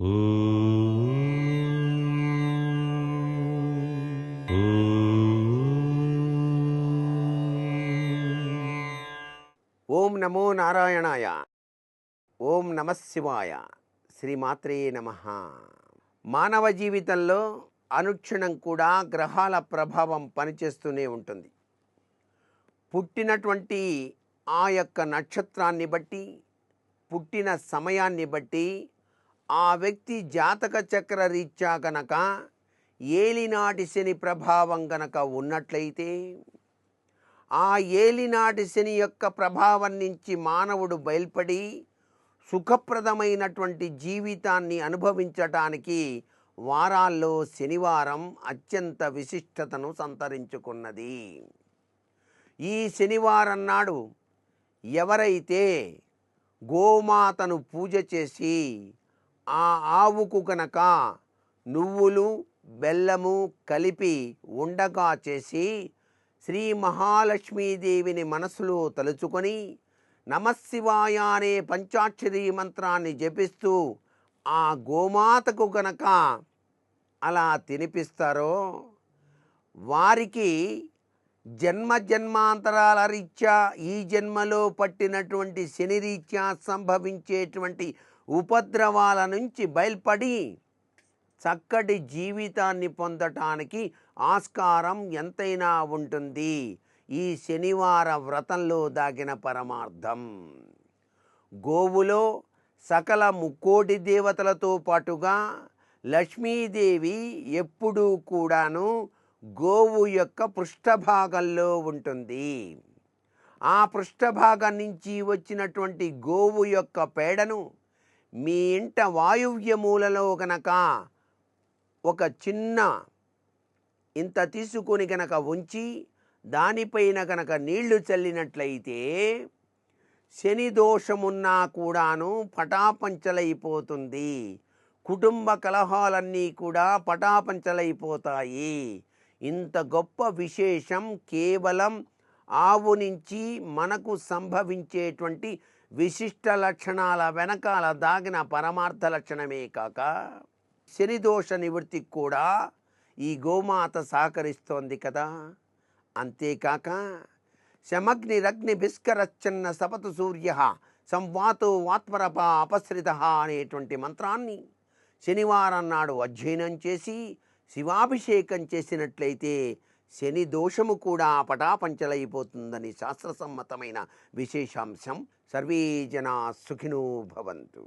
ఓం నమో నారాయణాయ. ఓం నమః శివాయ. శ్రీమాత్రే నమః. మానవ జీవితంలో అనుక్షణం కూడా గ్రహాల ప్రభావం పనిచేస్తూనే ఉంటుంది. పుట్టినటువంటి ఆ యొక్క నక్షత్రాన్ని బట్టి, పుట్టిన సమయాన్ని బట్టి ఆ వ్యక్తి జాతక చక్ర రీత్యా గనక ఏలినాటి శని ప్రభావం గనక ఉన్నట్లయితే, ఆ ఏలినాటి శని యొక్క ప్రభావం నుంచి మానవుడు బయల్పడి సుఖప్రదమైనటువంటి జీవితాన్ని అనుభవించటానికి వారాల్లో శనివారం అత్యంత విశిష్టతను సంతరించుకున్నది. ఈ శనివారం నాడు ఎవరైతే గోమాతను పూజ చేసి ఆ ఆవుకు గనక నువ్వులు బెల్లము కలిపి ఉండగా చేసి శ్రీ మహాలక్ష్మీదేవిని మనసులో తలుచుకొని నమశివాయ అనే పంచాక్షరీ మంత్రాన్ని జపిస్తూ ఆ గోమాతకు గనక అలా తినిపిస్తారో వారికి జన్మాంతరాల రీత్యా ఈ జన్మలో పట్టినటువంటి శని రీత్యా సంభవించేటువంటి ఉపద్రవాల నుంచి బయల్పడి చక్కటి జీవితాన్ని పొందటానికి ఆస్కారం ఎంతైనా ఉంటుంది. ఈ శనివార వ్రతంలో దాగిన పరమార్థం. గోవులో సకల ముక్కోటి దేవతలతో పాటుగా లక్ష్మీదేవి ఎప్పుడూ కూడాను గోవు యొక్క పృష్ఠభాగంలో ఉంటుంది. ఆ పృష్ఠభాగం నుంచి వచ్చినటువంటి గోవు యొక్క పేడను మీ ఇంట వాయువ్య మూలలో గనక ఒక చిన్న ఇంత తీసుకొని గనక ఉంచి దానిపైన గనక నీళ్లు చల్లినట్లయితే శని దోషమున్నా కూడాను పటాపంచలైపోతుంది. కుటుంబ కలహాలన్నీ కూడా పటాపంచలైపోతాయి. ఇంత గొప్ప విశేషం కేవలం ఆవు నుంచి మనకు సంభవించేటువంటి విశిష్ట లక్షణాల వెనకాల దాగిన పరమార్థ లక్షణమే కాక శని దోష నివృత్తికి కూడా ఈ గోమాత సహకరిస్తోంది కదా. అంతేకాక శమగ్నిరగ్ని భిస్కరచ్చన్న సపతు సూర్య సంవాతో వాత్మరప అపసృత అనేటువంటి మంత్రాన్ని శనివారం నాడు అధ్యయనం చేసి శివాభిషేకం చేసినట్లయితే శని దోషము కూడా పటాపంచలైపోతుందని శాస్త్రసమ్మతమైన విశేషాంశం. సర్వే జనా సుఖినో భవంతు.